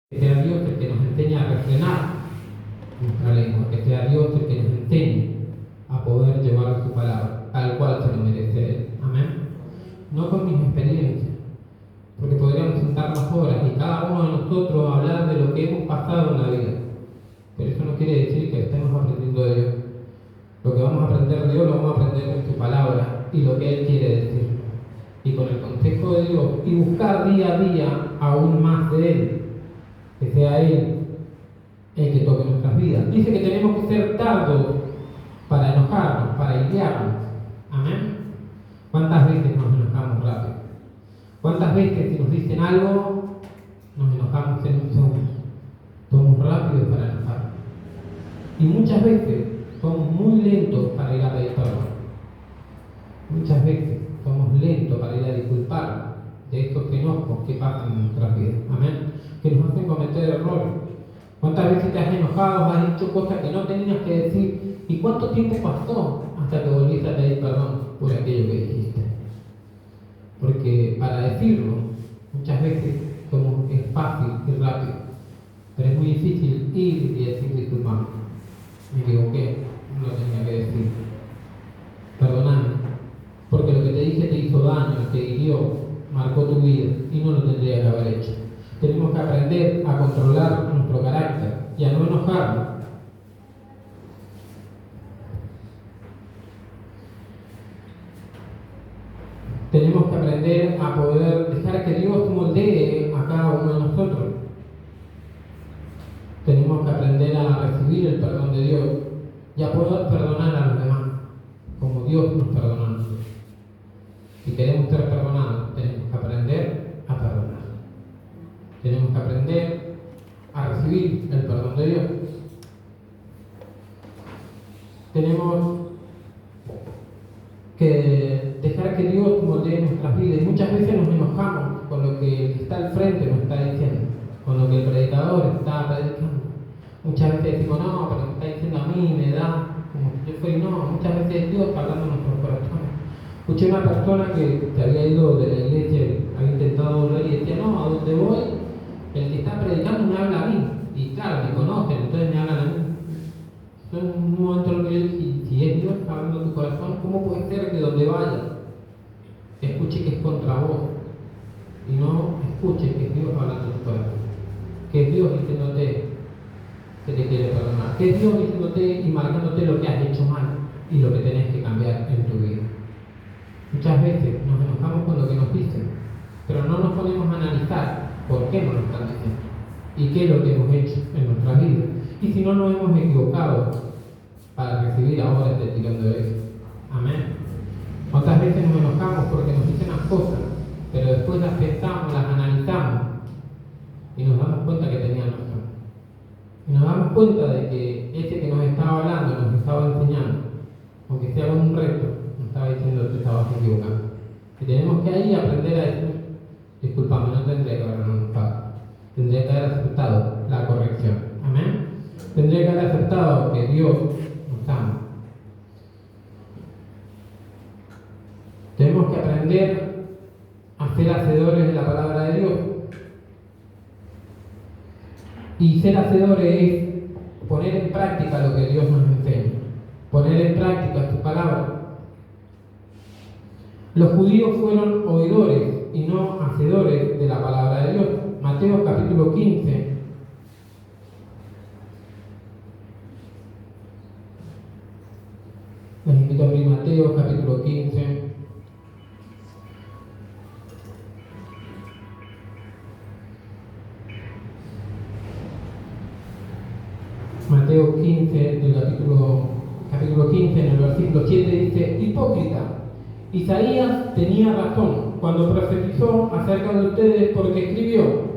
Que sea Dios el que nos enseñe a refrenar nuestra lengua, que sea Dios el que nos enseñe a poder llevar su palabra, tal cual se lo merece Él. Amén. No con mis experiencias, porque podríamos sentarnos horas y cada uno de nosotros hablar de lo que hemos pasado en la vida. Pero eso no quiere decir que estemos aprendiendo de Dios. Lo que vamos a aprender de Dios lo vamos a aprender con su palabra y lo que Él quiere decir. Y con el consejo de Dios y buscar día a día aún más de Él. Que sea Él el que toque nuestras vidas. Dice que tenemos que ser tardos para enojarnos, para guiarnos. Amén. ¿Cuántas veces nos enojamos rápido? ¿Cuántas veces si nos dicen algo nos enojamos en un segundo? Somos rápidos para enojarnos. Y muchas veces somos muy lentos para ir a pedir perdón. Muchas veces somos lentos para ir a disculpar de estos enojos que pasan en nuestras vidas. Amén. Que nos hacen cometer errores. ¿Cuántas veces te has enojado, has dicho cosas que no tenías que decir? ¿Y cuánto tiempo pasó hasta que volviste a pedir perdón por aquello que dijiste? Porque para decirlo, muchas veces es fácil y rápido, pero es muy difícil ir y decir disculpame. Me equivoqué, no lo tenía que decir. Perdóname, porque lo que te dije te hizo daño, te hirió, marcó tu vida y no lo tendría que haber hecho. Tenemos que aprender a controlar nuestro carácter y a no enojarnos. Tenemos que aprender a poder dejar que Dios moldee a cada uno de nosotros. Tenemos que aprender a recibir el perdón de Dios y a poder perdonar a los demás, como Dios nos perdonó a nosotros. Si queremos ser perdonados, tenemos que aprender a perdonar. Tenemos que aprender a recibir el perdón de Dios. Tenemos que dejar que Dios moldee nuestras vidas. Y muchas veces nos enojamos con lo que está al frente nos está diciendo, con lo que el predicador está predicando. Muchas veces decimos, no, pero me está diciendo a mí, me da como que yo soy, no. Muchas veces es Dios hablando en nuestros corazones. Escuché una persona que se había ido de la iglesia, había intentado volver y decía, no, a donde voy, el que está predicando me habla a mí. Y claro, me conocen, entonces me hablan a mí. Entonces en un momento lo que yo dije, si es Dios hablando en tu corazón, ¿cómo puede ser que donde vayas escuche que es contra vos? Y no escuche que es Dios hablando en tu corazón. Que es Dios diciéndote que te quiere perdonar. Que es Dios diciéndote y marcándote lo que has hecho mal y lo que tenés que cambiar en tu vida. Muchas veces nos enojamos con lo que nos dicen, pero no nos ponemos a analizar por qué nos lo están diciendo y qué es lo que hemos hecho en nuestra vida. Y si no nos hemos equivocado para recibir ahora este tirón de orejas. Amén. ¿Cuántas veces nos enojamos porque nos dicen las cosas, pero después las pensamos, las analizamos y nos damos cuenta que tenían razón? Y nos damos cuenta de que ese que nos estaba hablando, nos estaba enseñando, aunque sea un reto, nos estaba diciendo que te estabas equivocando. Y tenemos que ahí aprender a decir, disculpame, no tendría que habernos enojado. Tendría que haber aceptado la corrección. Amén. Tendría que haber aceptado que Dios nos ama. Tenemos que aprender a ser hacedores de la palabra de Dios. Y ser hacedores es poner en práctica lo que Dios nos enseña. Poner en práctica su palabra. Los judíos fueron oidores y no hacedores de la palabra de Dios. Mateo capítulo 15. Les invito a abrir Mateo capítulo 15. Mateo 15, del capítulo 15, en el versículo 7 dice, hipócrita, Isaías tenía razón cuando profetizó acerca de ustedes porque escribió,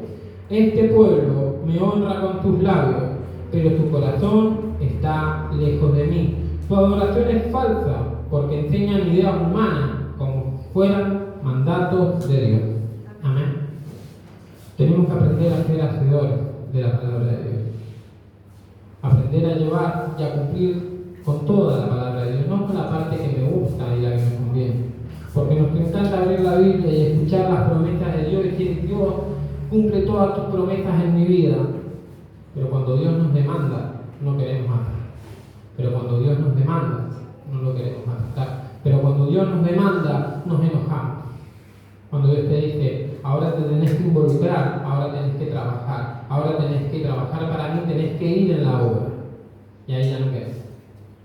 este pueblo me honra con sus labios, pero su corazón está lejos de mí. Su adoración es falsa porque enseñan ideas humanas como fueran mandatos de Dios. Amén. Tenemos que aprender a ser hacedores de la palabra de Dios. Aprender a llevar y a cumplir con toda la palabra de Dios, no con la parte que me gusta y la que me conviene. Porque nos encanta abrir la Biblia y escuchar las promesas de Dios y decir, Dios, cumple todas tus promesas en mi vida, pero cuando Dios nos demanda, no queremos hacer. Pero cuando Dios nos demanda, no lo queremos aceptar. Pero cuando Dios nos demanda, nos enojamos. Cuando Dios te dice, ahora te tenés que involucrar, ahora tenés que trabajar, ahora tenés que trabajar para mí, tenés que ir en la obra. Y ahí ya no queremos.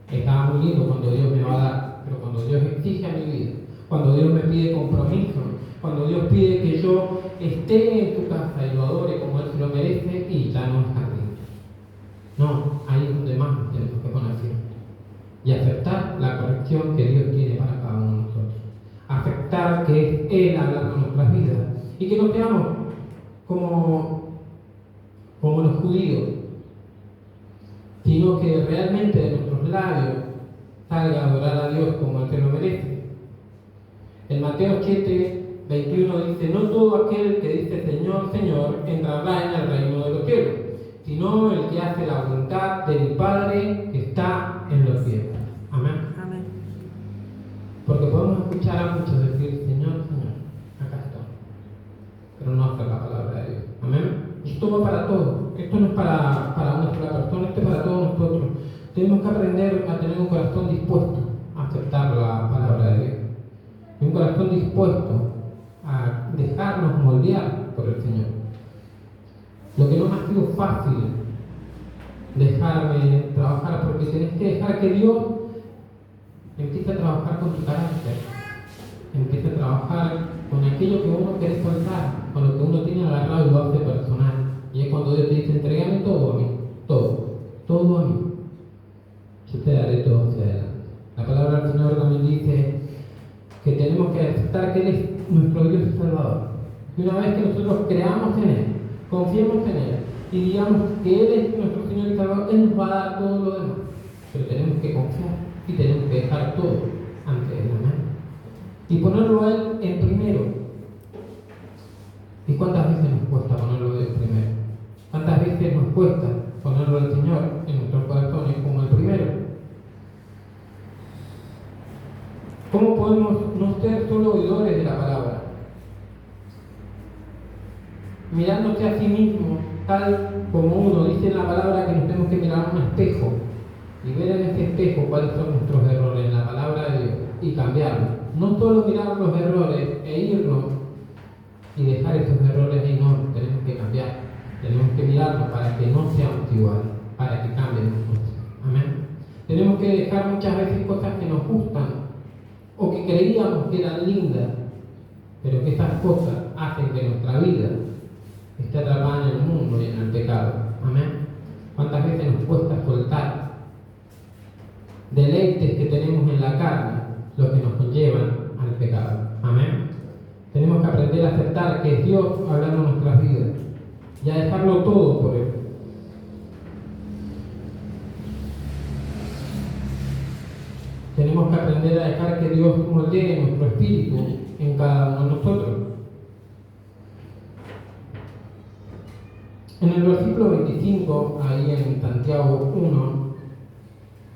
Estaba muy lindo cuando Dios me va a dar, pero cuando Dios exige a mi vida, cuando Dios me pide compromiso, cuando Dios pide que yo esté en tu casa y lo adore como Él se lo merece, y ya no es así. No, ahí es donde más nos tenemos que poner firmes. Y aceptar la corrección que Dios tiene para cada uno de nosotros. Aceptar que es Él hablando en nuestras vidas. Y que no seamos como los judíos, sino que realmente de nuestros labios salga a adorar a Dios como Él se lo merece. En Mateo 7, 21 dice, no todo aquel que dice Señor, Señor, entrará en el reino de los cielos, sino el que hace la voluntad de mi Padre que está en los cielos. Amén. Amén. Porque podemos escuchar a muchos decir, Señor, Señor, acá estoy, pero no hacer la palabra de Dios. Amén. Esto va para todos. Esto no es para una sola persona, esto es para todos nosotros. Tenemos que aprender a tener un corazón dispuesto a aceptar la palabra de Dios. Y un corazón dispuesto a dejarnos moldear por el Señor. Lo que no me ha sido fácil dejarme trabajar, porque tenés que dejar que Dios empiece a trabajar con tu carácter, empiece a trabajar con aquello que uno quiere soltar, con lo que uno tiene agarrado y lo hace personal. Y es cuando Dios te dice, entregame todo a mí, todo a mí. Yo te daré todo hacia adelante. La palabra del Señor también dice que tenemos que aceptar que Él es nuestro Dios y Salvador. Y una vez que nosotros creamos en Él, confiemos en Él y digamos que Él es nuestro Señor y Salvador, Él nos va a dar todo lo demás. Pero tenemos que confiar y tenemos que dejar todo ante Él. Amén. Y ponerlo a Él en primero. ¿Y cuántas veces nos cuesta ponerlo a Él primero? ¿Cuántas veces nos cuesta ponerlo al Señor en nuestros corazones como el primero? ¿Cómo podemos no ser solo oidores de la palabra? Mirándose a sí mismo, tal como uno dice en la palabra que nos tenemos que mirar a un espejo y ver en ese espejo cuáles son nuestros errores en la palabra de Dios y cambiarlos. No solo mirar los errores e irnos y dejar esos errores ahí, no, tenemos que cambiar. Tenemos que mirarlos para que no seamos iguales, para que cambien nosotros. Amén. Tenemos que dejar muchas veces cosas que nos gustan o que creíamos que eran lindas, pero que esas cosas hacen que nuestra vida esté atrapada en el mundo y en el pecado. Amén. ¿Cuántas veces nos cuesta soltar deleites que tenemos en la carne, los que nos conllevan al pecado? Amén. Tenemos que aprender a aceptar que es Dios hablando en nuestras vidas y a dejarlo todo por Él. Tenemos que aprender a dejar que Dios moldee nuestro espíritu en cada uno de nosotros. En el versículo 25, ahí en Santiago 1,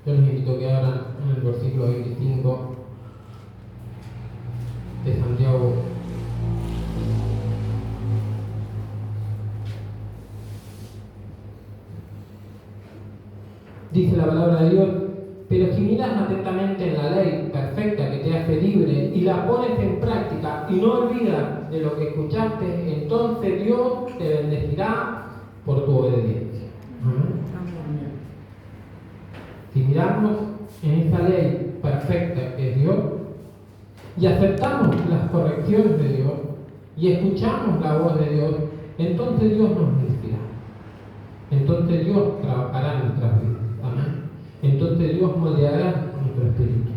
yo les invito a que abran en el versículo 25 de Santiago. Dice la palabra de Dios, pero si miras atentamente en la ley perfecta que te hace libre y la pones en práctica y no olvidas de lo que escuchaste, entonces Dios te bendecirá por tu obediencia. Amén. Si miramos en esa ley perfecta que es Dios y aceptamos las correcciones de Dios y escuchamos la voz de Dios, entonces Dios nos bendecirá. Entonces Dios trabajará en nuestras vidas. Amén. Entonces Dios moldeará nuestro espíritu.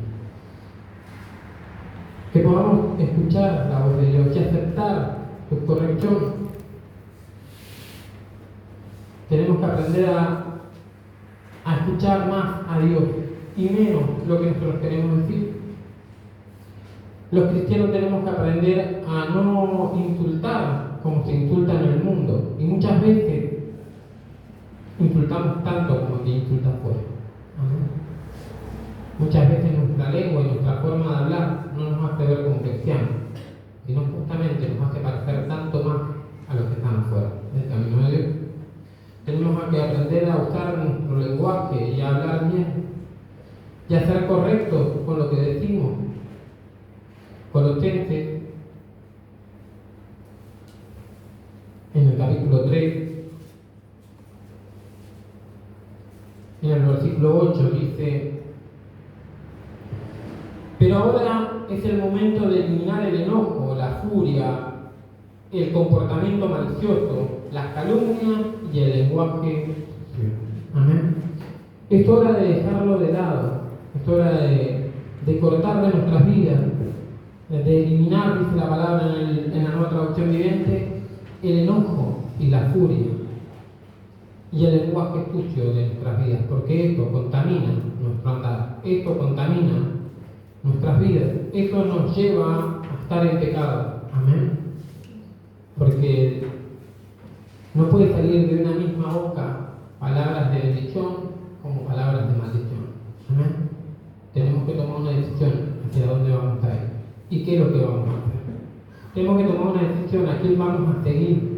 Que podamos escuchar la voz de Dios y aceptar su corrección. Tenemos que aprender a escuchar más a Dios y menos lo que nosotros queremos decir. Los cristianos tenemos que aprender a no insultar como se insulta en el mundo. Y muchas veces insultamos tanto como que insulta afuera. Muchas veces nuestra lengua y nuestra forma de hablar no nos hace ver como cristianos, sino justamente nos hace parecer tanto más a los que están afuera. Tenemos que aprender a usar nuestro lenguaje y a hablar bien y a ser correctos con lo que decimos. Colosenses, en el capítulo 3, en el versículo 8 dice: pero ahora es el momento de eliminar el enojo, la furia, el comportamiento malicioso, las calumnias y el lenguaje sucio. Amén. Es hora de dejarlo de lado, es hora de cortar de nuestras vidas, de eliminar, dice la palabra en la Nueva Traducción Viviente, el enojo y la furia y el lenguaje sucio de nuestras vidas, porque esto contamina nuestro andar, esto contamina nuestras vidas, esto nos lleva a estar en pecado. Amén. Porque no puede salir de una misma boca palabras de bendición como palabras de maldición. Amén. Tenemos que tomar una decisión hacia dónde vamos a ir y qué es lo que vamos a hacer. Tenemos que tomar una decisión a quién vamos a seguir.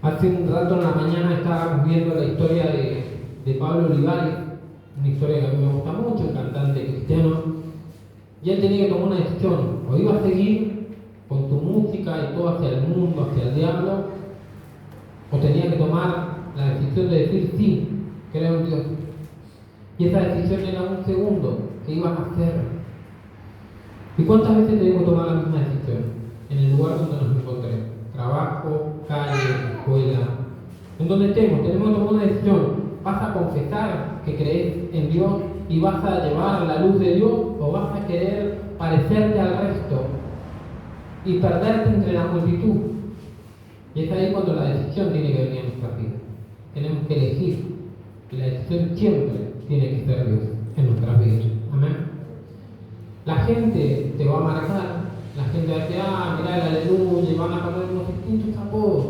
Hace un rato en la mañana estábamos viendo la historia de Pablo Olivares, una historia que a mí me gusta mucho, un cantante cristiano, y él tenía que tomar una decisión: o iba a seguir con tu música y todo hacia el mundo, hacia el diablo, o tenía que tomar la decisión de decir sí, creo en Dios. Y esa decisión era un segundo, ¿qué ibas a hacer? ¿Y cuántas veces tenemos que tomar la misma decisión? En el lugar donde nos encontremos: trabajo, calle, escuela, en donde estemos, tenemos que tomar una decisión. ¿Vas a confesar que crees en Dios y vas a llevar la luz de Dios, o vas a querer parecerte al resto y perderte entre la multitud? Y es ahí cuando la decisión tiene que venir en nuestra vida. Tenemos que elegir, y la decisión siempre tiene que ser Dios en nuestras vidas. Amén. La gente te va a marcar, la gente va a decir: mirá el aleluya, y van a poner unos distintos apodos,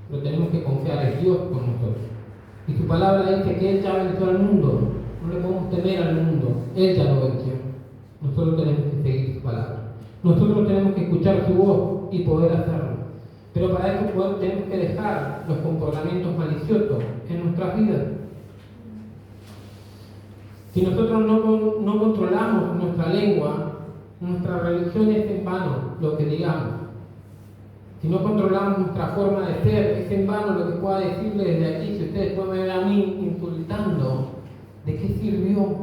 pero tenemos que confiar en Dios con nosotros. Y su palabra dice que Él ya venció al mundo, no le podemos temer al mundo, Él ya lo venció. Nosotros tenemos que seguir su palabra, nosotros tenemos que escuchar su voz y poder hacerlo. Pero para eso tenemos que dejar los comportamientos maliciosos en nuestras vidas. Si nosotros no controlamos nuestra lengua, nuestra religión es en vano lo que digamos. Si no controlamos nuestra forma de ser, es en vano lo que pueda decirles desde aquí. Si ustedes pueden ver a mí insultando, ¿de qué sirvió?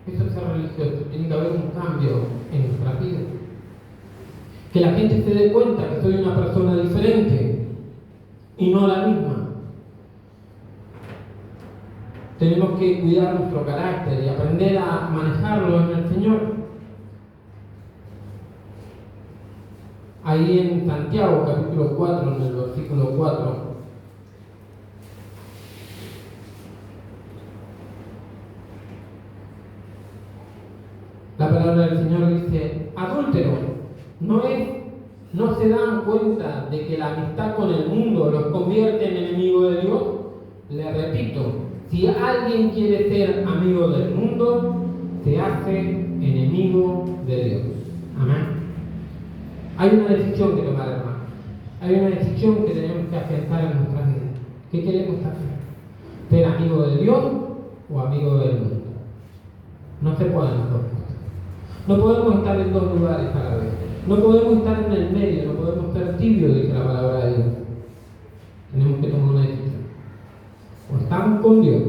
Eso es ser religioso. Tiene que haber un cambio en nuestra vida. Que la gente se dé cuenta que soy una persona diferente y no la misma. Tenemos que cuidar nuestro carácter y aprender a manejarlo en el Señor. Ahí en Santiago, capítulo 4, en el versículo 4, la palabra del Señor dice: adúltero, ¿no se dan cuenta de que la amistad con el mundo los convierte en enemigos de Dios? Le repito, si alguien quiere ser amigo del mundo, se hace enemigo de Dios. Amén. Hay una decisión que tomar, hermano. Hay una decisión que tenemos que aceptar en nuestras vidas. ¿Qué queremos hacer? ¿Ser amigo de Dios o amigo del mundo? No se pueden las dos cosas. No podemos estar en dos lugares a la vez. No podemos estar en el medio, no podemos ser tibios, dice la palabra de Dios. Tenemos que tomar una decisión. O estamos con Dios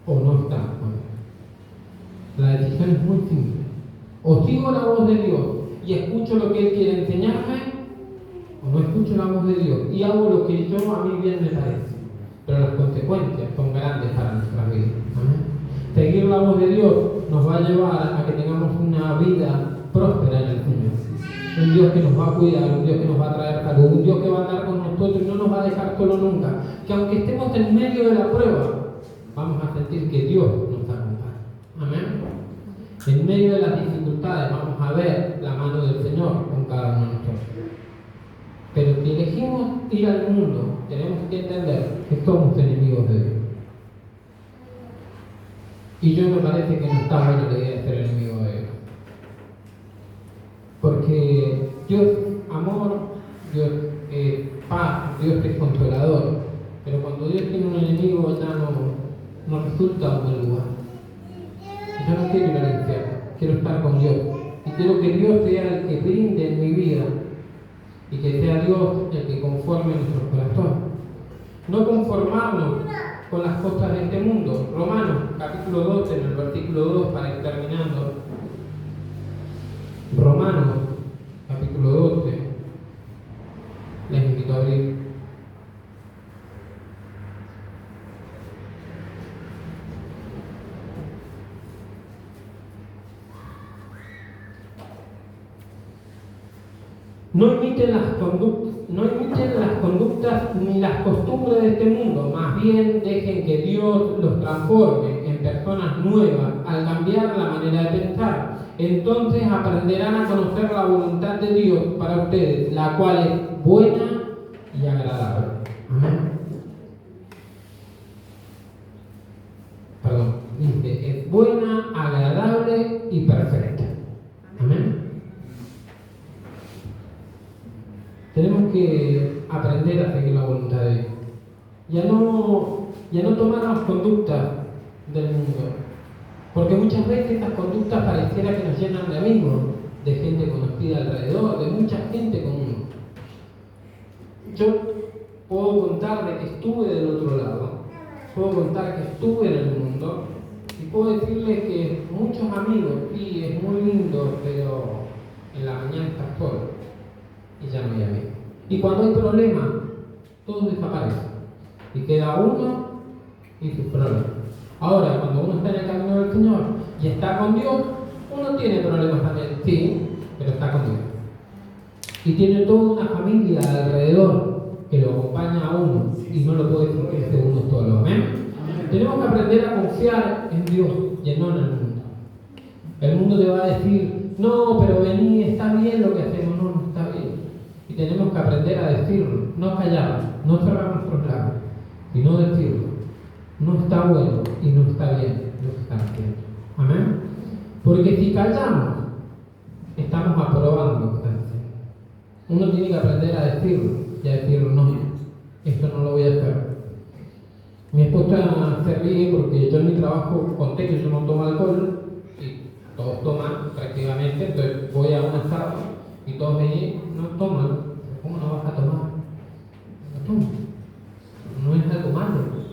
o no estamos con Dios. La decisión es muy simple. O sigo la voz de Dios y escucho lo que Él quiere enseñarme, o no escucho la voz de Dios y hago lo que yo a mí bien me parece. Pero las consecuencias son grandes para nuestra vida. ¿Amén? Seguir la voz de Dios nos va a llevar a que tengamos una vida próspera en el Señor. Un Dios que nos va a cuidar, un Dios que nos va a traer salud, un Dios que va a andar con nosotros y no nos va a dejar solo nunca. Que aunque estemos en medio de la prueba, vamos a sentir que Dios nos acompaña. Amén. En medio de las dificultades vamos a ver la mano del Señor con cada uno de nosotros. Pero si elegimos ir al mundo, tenemos que entender que somos enemigos de Dios. Y yo me parece que no está buena la idea de ser enemigo de Dios. Porque Dios es amor, Dios es paz, Dios que es consolador. Pero cuando Dios tiene un enemigo ya no resulta un buen lugar. Yo no quiero ir al infierno, quiero estar con Dios. Y quiero que Dios sea el que brinde en mi vida y que sea Dios el que conforme nuestro corazón. No conformarnos con las cosas de este mundo. Romanos capítulo 12, en el versículo 2, para ir terminando. Romanos capítulo 12. Les invito a abrir. No imiten las conductas ni las costumbres de este mundo, más bien dejen que Dios los transforme en personas nuevas al cambiar la manera de pensar. Entonces aprenderán a conocer la voluntad de Dios para ustedes, la cual es buena y agradable. Amén. Perdón, dice, es buena, agradable y perfecta. Amén. Tenemos que aprender a seguir la voluntad de Dios. Ya no tomar las conductas del mundo. Porque muchas veces estas conductas pareciera que nos llenan de amigos, de gente conocida alrededor, de mucha gente común. Yo puedo contar de que estuve del otro lado, puedo contar que estuve en el mundo y puedo decirles que muchos amigos, sí, es muy lindo, pero en la mañana estás solo. Y ya no hay amigos. Y cuando hay problemas, todos desaparecen. Y queda uno y sus problemas. Ahora, cuando uno está en el camino del Señor y está con Dios, uno tiene problemas también, sí, pero está con Dios. Y tiene toda una familia alrededor que lo acompaña a uno y no lo puede sentirse uno solo. ¿Amén? Amén. Tenemos que aprender a confiar en Dios y no en el mundo. El mundo te va a decir, no, pero vení, está bien lo que hacemos, no está bien. Y tenemos que aprender a decirlo, no callarnos, no cerrar nuestros labios, sino decirlo. No está bueno y no está bien lo que están haciendo. Amén. Porque si callamos, estamos aprobando lo que están haciendo. Uno tiene que aprender a decirlo y a decirlo, no, esto no lo voy a hacer. Mi esposa se ríe porque yo en mi trabajo conté que yo no tomo alcohol y todos toman prácticamente, entonces voy a una sala y todos me dicen, no toman. ¿Cómo no vas a tomar? No tomo. No es algo malo.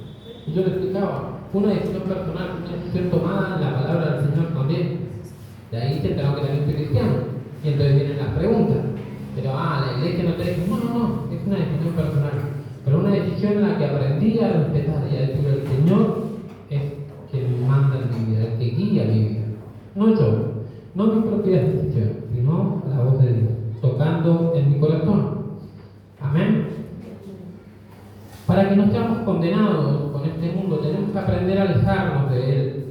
Y yo le explicaba, fue una decisión personal, una decisión tomada en la palabra del Señor también. De ahí se enteró que también soy cristiano. Y entonces vienen las preguntas. Pero, la iglesia no te dice, no, es una decisión personal. Pero una decisión en la que aprendí a respetar y a decir, el Señor es quien manda en mi vida, el que guía mi vida. No yo, no mis propias decisiones, sino la voz de Dios, tocando en mi corazón. Amén. Para que no seamos condenados con este mundo, tenemos que aprender a alejarnos de él.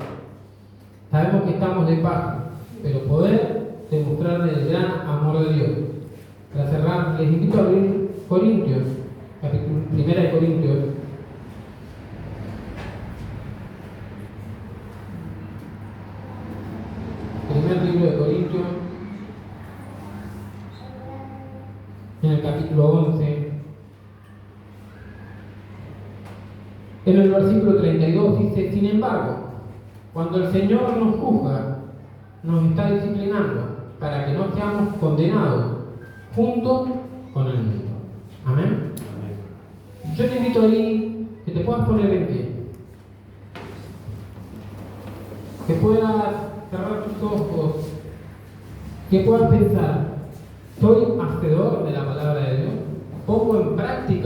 Sabemos que estamos de paso, pero poder demostrarle el gran amor de Dios. Para cerrar, les invito a abrir Corintios, capítulo 1 de Corintios. Primer libro de Corintios, en el capítulo 11. En el versículo 32 dice, sin embargo, cuando el Señor nos juzga, nos está disciplinando para que no seamos condenados junto con el mundo. Amén. Amén. Yo te invito ahí que te puedas poner en pie, que puedas cerrar tus ojos, que puedas pensar, ¿soy hacedor de la palabra de Dios? ¿Pongo en práctica